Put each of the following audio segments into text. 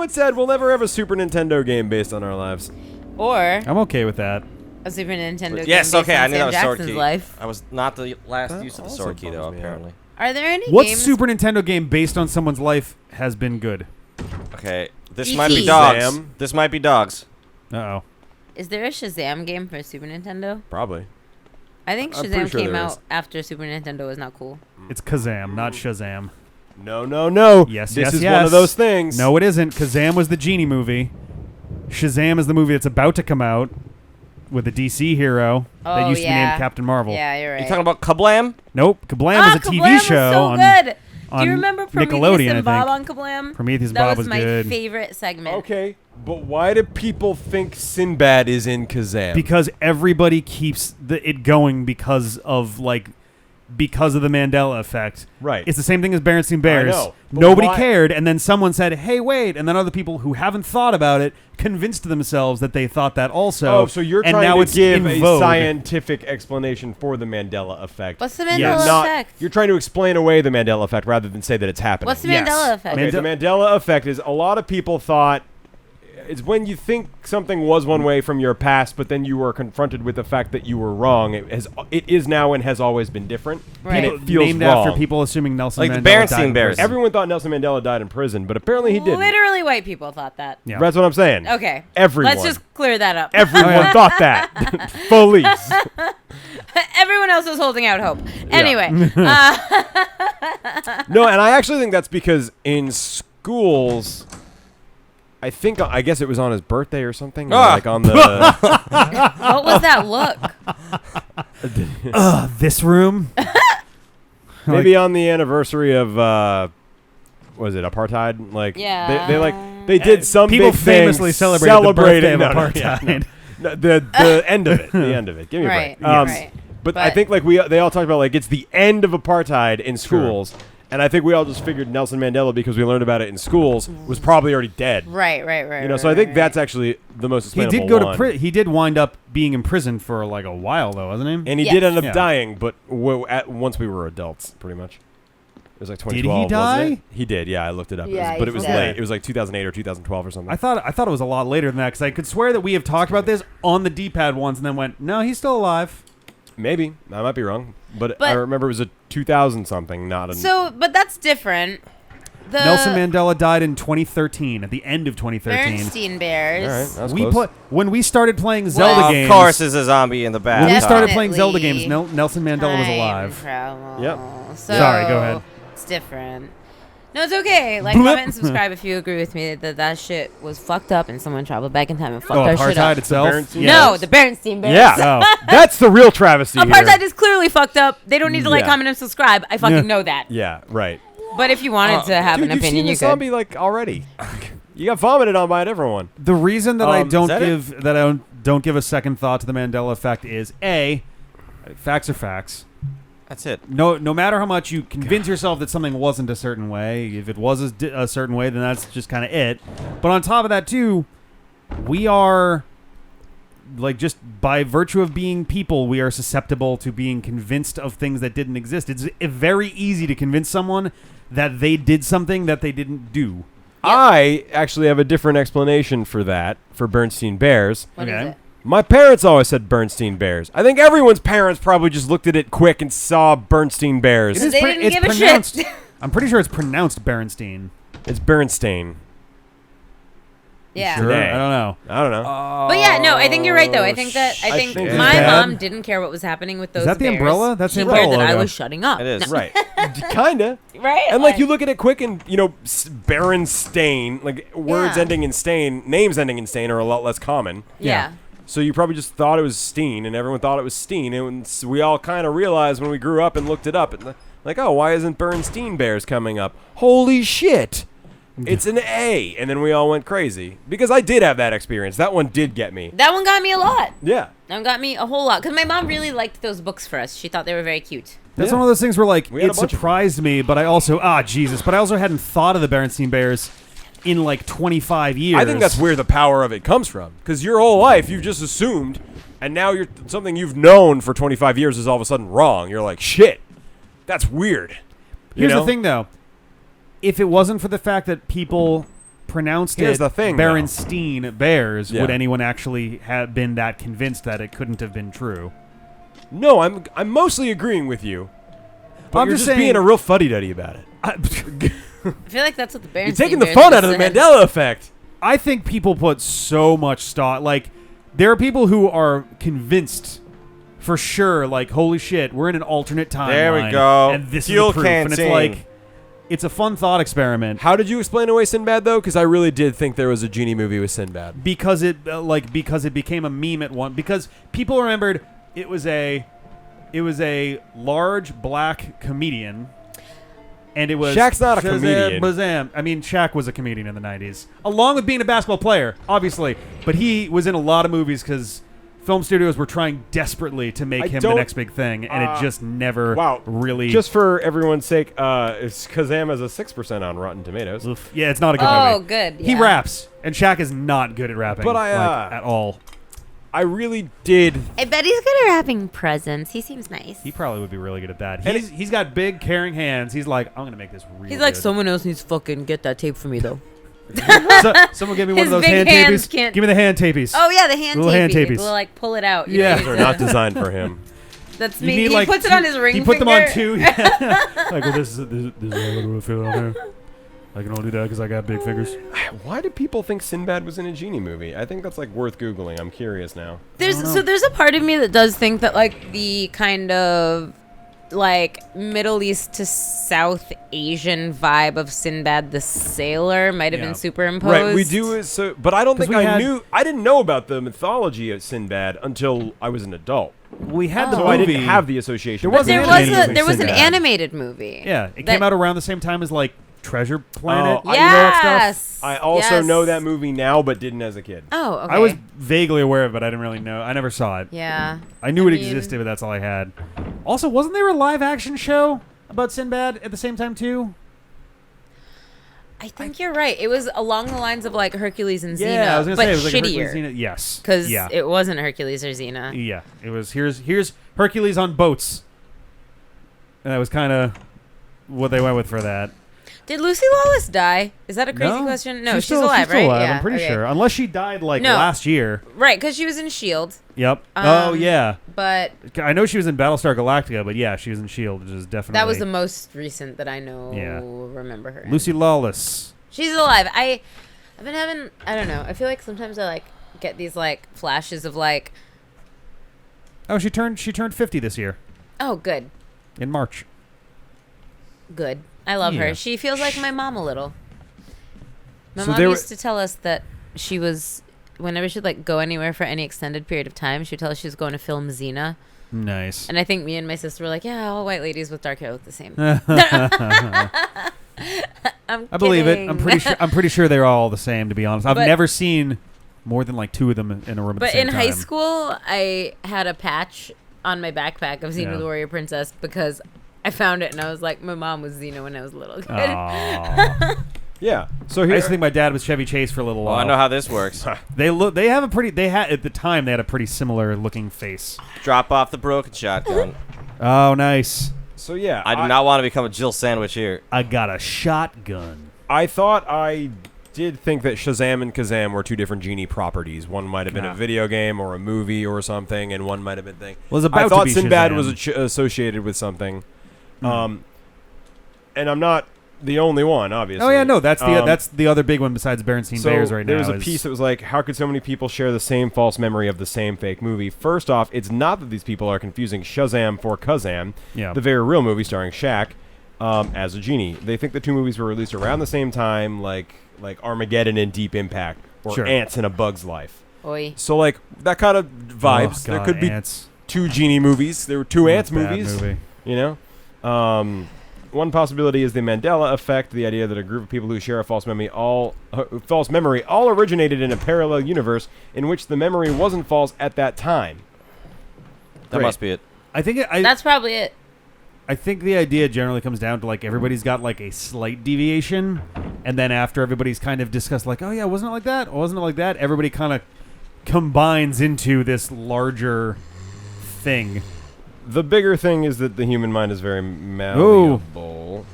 Someone said we'll never have a Super Nintendo game based on our lives. Or I'm okay with that. a Super Nintendo game Yes, based okay, on I knew that Sam was sword Jackson's key. life. I was not the last That use of the also sword key, though, bums me out. apparently. Are there any What games? Super Nintendo game based on someone's life has been good? Okay, this E.T. might be dogs. Shazam. This might be dogs. Uh-oh. Is there a Shazam game for Super Nintendo? Probably. I think I'm pretty Shazam sure came there out is. after Super Nintendo was not cool. It's Kazam, not Shazam. No. Yes, this yes, is yes. one of those things. No, it isn't. Kazam was the genie movie. Shazam is the movie that's about to come out with a DC hero that Oh, used to be yeah. named Captain Marvel. Yeah, you're right. You talking about Kablam? Nope. Kablam was a TV Kablam was show so on good. Do on you remember Prometheus Nickelodeon, I and Bob think. on Kablam? Prometheus That Bob was was my good. favorite segment. Okay, but why do people think Sinbad is in Kazam? Because everybody keeps it going because of the Mandela effect. Right. It's the same thing as Berenstain Bears. know, but Nobody why- cared, and then someone said, "Hey, wait!" And then other people who haven't thought about it convinced themselves that they thought that also. Oh, so you're and trying now to it's give in a vogue. scientific explanation for the Mandela effect. What's the Mandela Yes. effect? You're trying to explain away the Mandela effect rather than say that it's happening. What's the Yes. Mandela effect? Okay, the Mandela effect is a lot of people thought it's when you think something was one way from your past, but then you were confronted with the fact that you were wrong. It is now and has always been different, Right. and it feels named wrong. after people assuming Nelson Like the Mandela died Berenstain in Bears. prison. Everyone thought Nelson Mandela died in prison, but apparently he didn't. Literally white people thought that. Yeah. That's what I'm saying. Okay. Everyone. Let's just clear that up. Everyone thought that. Police. Everyone else was holding out hope. Anyway. No, and I actually think that's because in schools, I guess it was on his birthday or something. Or like on the. What was that look? This room. Maybe on the anniversary of. Was it apartheid? Like Yeah. they did some People big thing famously celebrated the birthday of no, apartheid. no, the end of it. The end of it. Give me a Right. break. Right. But I think like they all talked about like it's the end of apartheid in schools, and I think we all just figured Nelson Mandela because we learned about it in schools was probably already dead. Right. You know, so I think that's actually the most He explainable did go one. to he did wind up being in prison for like a while though, wasn't he? And he Yes. did end up Yeah. dying, but once we were adults, pretty much. It was like Did he 2012. wasn't die? it? He did. Yeah, I looked it up. Yeah, But he it was did. late. It was like 2008 or 2012 or something. I thought it was a lot later than that because I could swear that we have talked about this on the D-pad once and then went, no, he's still alive. Maybe I might be wrong, but But- I remember it was a 2000 something, not a. But that's different. The Nelson Mandela died in 2013, at the end of 2013. Bernstein Bears. All right, that's We close. when we started playing Zelda Well, games. Of course, there's a zombie in the back. When we started playing Definitely Zelda games, Nelson Mandela was Time alive. travel. Yep. So Sorry, go ahead. It's different. No, it's okay. Like, Blip. comment, and subscribe if you agree with me that shit was fucked up and someone traveled back in time and fucked Oh, our shit apartheid up. itself. Bernstein? No, the Bernstein Bears. Yeah, Oh. that's the real travesty Apartheid here. is clearly fucked up. They don't need to like, Yeah. comment, and subscribe. I fucking Yeah. know that. Yeah, right. But if you wanted to have Dude, an you've opinion, seen you the could. zombie like already. You got vomited on by a different one. The reason that I Is don't that it? give don't give a second thought to the Mandela effect is facts are facts. That's it. No matter how much you convince yourself that something wasn't a certain way, if it was a certain way, then that's just kind of it. But on top of that too, we are like just by virtue of being people, we are susceptible to being convinced of things that didn't exist. It's very easy to convince someone that they did something that they didn't do. I actually have a different explanation for that, for Bernstein Bears. What is Okay. it? My parents always said Bernstein Bears. I think everyone's parents probably just looked at it quick and saw Bernstein Bears. They didn't it's give a shit. pronounced. I'm pretty sure it's pronounced Berenstain. It's Bernstein. Yeah. Sure? Today. I don't know. I don't know. But yeah, no, I think you're right though. I think I think think my it's mom bad. didn't care what was happening with those Is that the bears. umbrella? That's the She umbrella cared that I logo. was shutting up. It is. No. Right. Kinda. Right? And like you look at it quick and, you know, Berenstain, like words Yeah. ending in stain, names ending in stain are a lot less common. Yeah. So you probably just thought it was Steen, and everyone thought it was Steen, and we all kind of realized when we grew up and looked it up, and like, oh, why isn't Bernstein Bears coming up? Holy shit! It's an A, and then we all went crazy because I did have that experience. That one did get me. That one got me a lot. Yeah. That one got me a whole lot because my mom really liked those books for us. She thought they were very cute. That's Yeah. one of those things where like We had it a bunch of them. surprised me, but I also but I also hadn't thought of the Berenstain Bears in like 25 years. I think that's where the power of it comes from, because your whole life you've just assumed, and now something you've known for 25 years is all of a sudden wrong. You're like, shit, that's weird. Here's the thing, though. If it wasn't for the fact that people pronounced Here's it the thing, though. Berenstein Bears, Yeah. would anyone actually have been that convinced that it couldn't have been true? No, I'm mostly agreeing with you. But I'm you're just just being saying- a real fuddy-duddy about it. I feel like that's what the Berenstein You're taking the Bears fun would've out of the said. Mandela effect. I think people put so much stock. Like, there are people who are convinced for sure, like, holy shit, we're in an alternate timeline. There we go. And this Fuel is the proof. can And it's sing. like, it's a fun thought experiment. How did you explain away Sinbad, though? Because I really did think there was a genie movie with Sinbad. Because it because it became a meme at one, because people remembered it was a large black comedian, and it was Shaq's not a Shazam, comedian. Bazam. I mean, Shaq was a comedian in the 90s, along with being a basketball player, obviously, but he was in a lot of movies because film studios were trying desperately to make I him the don't- next big thing, and it just never really. Just for everyone's sake, it's Kazam has a 6% on Rotten Tomatoes. Oof. Yeah, it's not a good Oh, movie. good. He yeah. raps, and Shaq is not good at rapping, But I, like, at all. I really did. I bet he's good at wrapping presents. He seems nice. He probably would be really good at that. And He's got big, caring hands. He's like, I'm gonna make this real. He's like, good. someone else needs to fucking get that tape for me, though. Someone give me one His of those big hand hands tapies. can't- Give me the hand tapies. Oh, yeah, the hand Little hand tapey. tapies. We'll, like, pull it out. Yeah. These are not designed for him. That's You me. need, He like, puts it two- on his ring He put them finger. on two. Yeah. Like, well, this is how I feel on there. I can only do that because I got big fingers. Why do people think Sinbad was in a genie movie? I think that's like worth Googling. I'm curious now. There's a part of me that does think that, like, the kind of, like, Middle East to South Asian vibe of Sinbad the Sailor might have Yeah. been superimposed. Right, we do. So, but I don't 'Cause think we I had- knew. I didn't know about the mythology of Sinbad until I was an adult. We had the So movie. I didn't have the association. There with was an There it. was animated movie, there was an Sinbad. animated movie. Yeah, it that- came out around the same time as like Treasure Planet. Oh, you know that stuff? Yes. I also Yes. know that movie now, but didn't as a kid. Oh, okay. I was vaguely aware of it, but I didn't really know. I never saw it. Yeah. I knew it mean- existed, but that's all I had. Also, wasn't there a live action show about Sinbad at the same time too? I think you're right. It was along the lines of like Hercules and Xena, Yeah, I was gonna but say it was like shittier. Hercules Xena. Yes, Because yeah, it wasn't Hercules or Xena. yeah, it was. Here's Hercules on boats, and that was kind of what they went with for that. Did Lucy Lawless die? Is that a crazy question? No, she's still, alive, she's still right? alive, Yeah, I'm pretty okay. sure, unless she died like No. last year. Right, because she was in S.H.I.E.L.D. Yep. Oh Um, yeah. But I know she was in Battlestar Galactica, but yeah, she was in S.H.I.E.L.D., which is definitely that was the most recent that I know. Yeah. Remember her. in. Lucy Lawless. She's alive. I've been having. I don't know. I feel like sometimes I like get these like flashes of like, Oh, she turned 50 this year oh, good, in March. good. I love Yeah. her. She feels like my mom a little. My So mom there used to tell us that she was, whenever she'd like go anywhere for any extended period of time, she'd tell us she was going to film Xena. Nice. And I think me and my sister were like, yeah, all white ladies with dark hair look the same. I believe it. I'm pretty sure they're all the same. To be honest, I've But- never seen more than like two of them in a room at the But same in time. high school, I had a patch on my backpack of Xena Yeah. the Warrior Princess because I found it and I was like, my mom was Xena when I was a little kid. Aw. Yeah. So I here, used to think my dad was Chevy Chase for a little Well, while. I know how this works. They have a pretty. They had at the time they had a pretty similar looking face. Drop off the broken shotgun. Oh, nice. so yeah, I do not want to become a Jill sandwich here. I got a shotgun. I thought I did think that Shazam and Kazam were two different genie properties. One might have been Nah. a video game or a movie or something, and one might have been thing. Well, it's about I to thought be Sinbad Shazam. was associated with something, and I'm not the only one, obviously. Oh yeah, no, that's the Um, that's the other big one besides Berenstein So Bears right there now. was a piece that was like, how could so many people share the same false memory of the same fake movie? First off, it's not that these people are confusing Shazam for Kazam, Yeah. the very real movie starring Shaq, as a genie. They think the two movies were released around the same time, like Armageddon and Deep Impact, or Sure. Ants in a Bug's Life. Oi. So like that kind of vibes. Oh, There God, could be Ants. two genie movies. There were two Ants Bad movies. movie. You know. One possibility is the Mandela effect, the idea that a group of people who share a false memory all originated in a parallel universe in which the memory wasn't false at that time. That Great. must be it. I think That's probably it. I think the idea generally comes down to like everybody's got like a slight deviation, and then after everybody's kind of discussed like, oh yeah, wasn't it like that? Or wasn't it like that? Everybody kind of combines into this larger thing. The bigger thing is that the human mind is very malleable.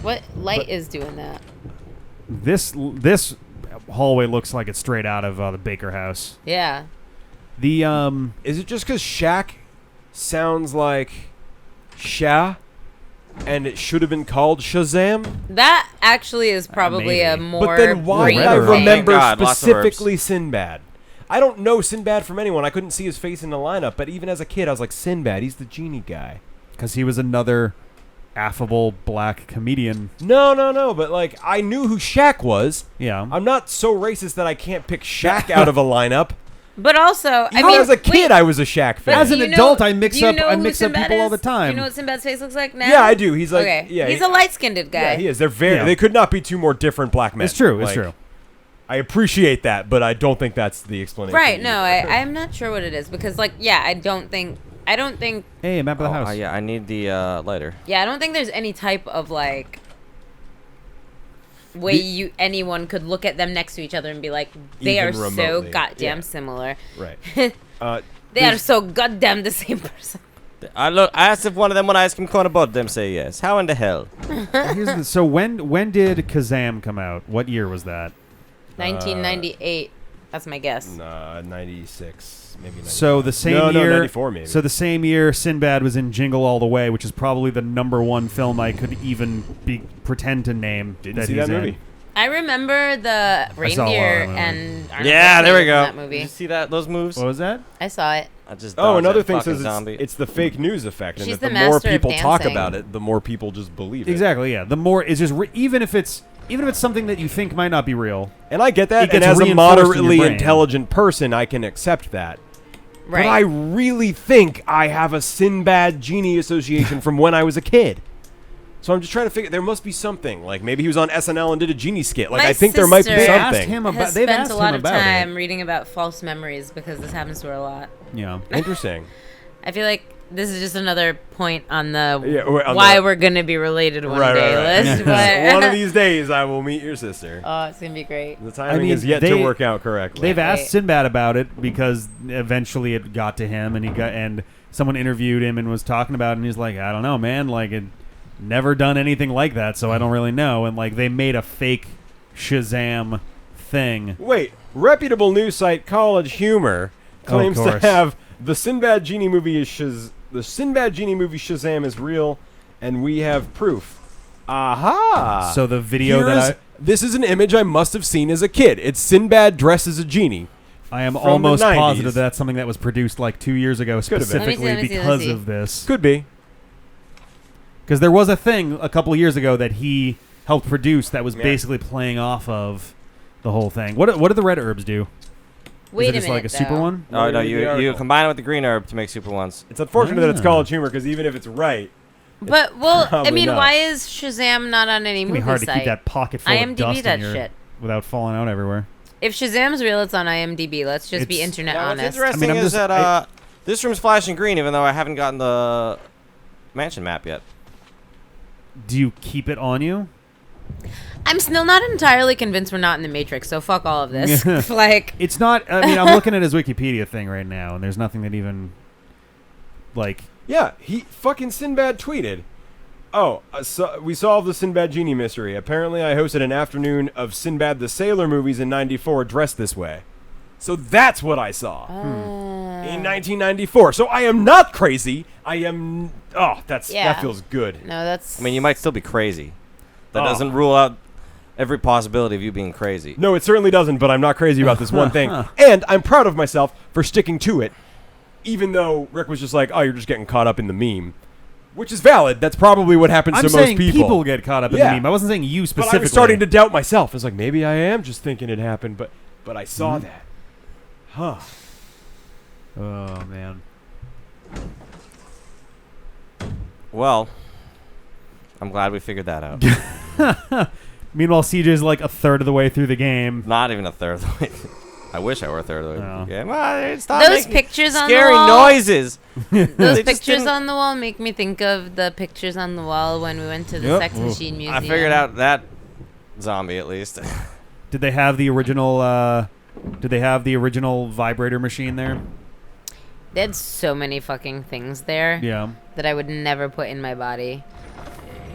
What light is doing that? This hallway looks like it's straight out of the Baker House. Yeah. The Is it just because Shaq sounds like Sha, and it should have been called Shazam? That actually is probably a maybe. more. But then why did I Red herb. remember Thank God, lots of specifically Sinbad? I don't know Sinbad from anyone. I couldn't see his face in the lineup, but even as a kid, I was like, Sinbad, he's the genie guy. because he was another affable black comedian. No, but like, I knew who Shaq was. Yeah. I'm not so racist that I can't pick Shaq out of a lineup. But also, I Even mean, as a kid, I was a Shaq fan. As an do you adult, know- I mix do you up- know I who mix up Sinbad people all is? the time. Do you know what Sinbad's face looks like now? Yeah, I do. He's like, okay. yeah, He's a light-skinned guy. Yeah, he is. They're very. Yeah. They could not be two more different black men. It's true. Like, It's true. I appreciate that, but I don't think that's the explanation. Right? No, either. I'm not sure what it is because, like, yeah, I don't think. Hey, map of the house. Yeah, I need the lighter. Yeah, I don't think there's any type of like way anyone could look at them next to each other and be like, they Even are so remotely. goddamn Yeah. similar. Right. They are so goddamn the same person. I asked if one of them when I asked him corner both them say yes. How in the hell? So when did Kazam come out? What year was that? 1998. That's my guess. 96, maybe 94. So the same No, year. 94 maybe. So the same year, Sinbad was in Jingle All the Way, which is probably the #1 film I could even pretend to name. Didn't that see he's that in. movie. I remember the saw a lot of reindeer that movie. and Arnold Yeah, there we Schwarzenegger go. in that Did movie. you see those moves? What was that? I saw it. I just Oh, dodged another that thing fucking says zombie. it's the fake news effect, and She's that the the more master of people talk dancing. about it, the more people just believe it. Exactly. Yeah. The more it's just even if it's something that you think might not be real. And I get It that, and gets as a reinforced in your moderately brain. intelligent person, I can accept that. Right. But I really think I have a Sinbad genie association from when I was a kid. So I'm just trying to figure. There must be something. Like maybe he was on SNL and did a genie skit. Like My I think there might be sister- They asked something. him about. has They've spent asked a lot him of about time it. reading about false memories because this happens to her a lot. Yeah. Interesting. I feel like this is just another point on the Yeah, on why the- we're gonna be related one Right, day right, right. list. But One of these days, I will meet your sister. oh, it's gonna be great. The timing mean, is yet they- to work out correctly. They've asked Right. Sinbad about it because eventually it got to him, and someone interviewed him and was talking about it, and he's like, I don't know, man, like it never done anything like that, so I don't really know. And like they made a fake Shazam thing. Wait, reputable news site College Humor claims to course. have the Sinbad genie movie the Sinbad genie movie Shazam is real, and we have proof. Aha! So the video Here's- that this is an image I must have seen as a kid. It's Sinbad dressed as a genie. I am from the almost 90s. positive that's something that was produced like 2 years ago Could have been. specifically Let me see. because of this. Could be. Because there was a thing a couple of years ago that he helped produce that was Yeah. basically playing off of the whole thing. What do the red herbs do? Wait Is it just a minute, like a super though. one? Oh no, Read the you article. combine it with the green herb to make super ones. It's unfortunate that it's Ah. College Humor because even if it's right, But well, I Probably mean, not. why is Shazam not on any It'd be movie hard to site? keep that pocket full IMDb of dust that in your, shit. without falling out everywhere. If Shazam's real, it's on IMDb. Let's just be It's- internet Now, what's honest. interesting I'm is just- that this room's flashing green, even though I haven't gotten the mansion map yet. Do you keep it on you? I'm still not entirely convinced we're not in the Matrix, so fuck all of this. Like, It's not. I mean, I'm looking at his Wikipedia thing right now, and there's nothing that even like. yeah, he fucking Sinbad tweeted. Oh, so we solved the Sinbad genie mystery. Apparently, I hosted an afternoon of Sinbad the Sailor movies in '94 dressed this way. So that's what I saw in 1994. So I am not crazy. I am. Oh, that Yeah. feels good. no, that's. I mean, you might still be crazy. That Oh. doesn't rule out every possibility of you being crazy. No, it certainly doesn't. But I'm not crazy about this one thing, and I'm proud of myself for sticking to it, even though Rick was just like, "Oh, you're just getting caught up in the meme," which is valid. That's probably what happens I'm to saying most people. get caught up in Yeah. the meme. I wasn't saying you But specifically. I was starting to doubt myself. I was like, maybe I am just thinking it happened, but I saw that. Huh. Oh man. Well, I'm glad we figured that out. Meanwhile, CJ's like a third of the way through the game. Not even a third of the way. I wish I were a third of the way. No. through the game. Well, stop Those making pictures on the scary wall. noises. Those They just pictures didn't- on the wall make me think of the pictures on the wall when we went to the Yep. Sex Machine Museum. I figured out that zombie at least. Did they have the original? Did they have the original vibrator machine there? They had so many fucking things there Yeah. that I would never put in my body.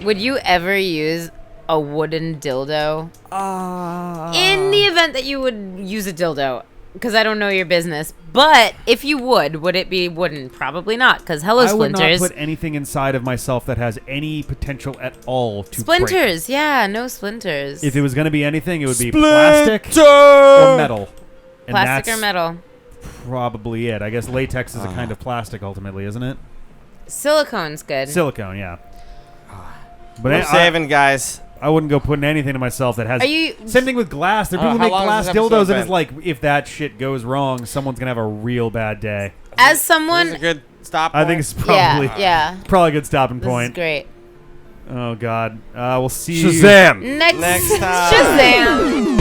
Would you ever use a wooden dildo. In the event that you would use a dildo, because I don't know your business, but if you would it be wooden? Probably not, because hello, I would splinters. not put anything inside of myself that has any potential at all to Splinters, yeah, no splinters. break. If it was going to be anything, it would be plastic Splinter! or metal. And Plastic that's or metal? probably it. I guess latex is a kind of plastic ultimately, isn't it? Silicone's good. Silicone, yeah. But I'm saving, guys. I wouldn't go putting anything to myself that has. Are you- Same thing with glass. There are people who how make long glass has this dildos, episode and it's like, if that shit goes wrong, someone's gonna have a real bad day. As This is someone, a good stop. I think it's probably yeah, probably a good stopping this is point. great. Oh God, we'll see. Shazam! Next Next time. Shazam.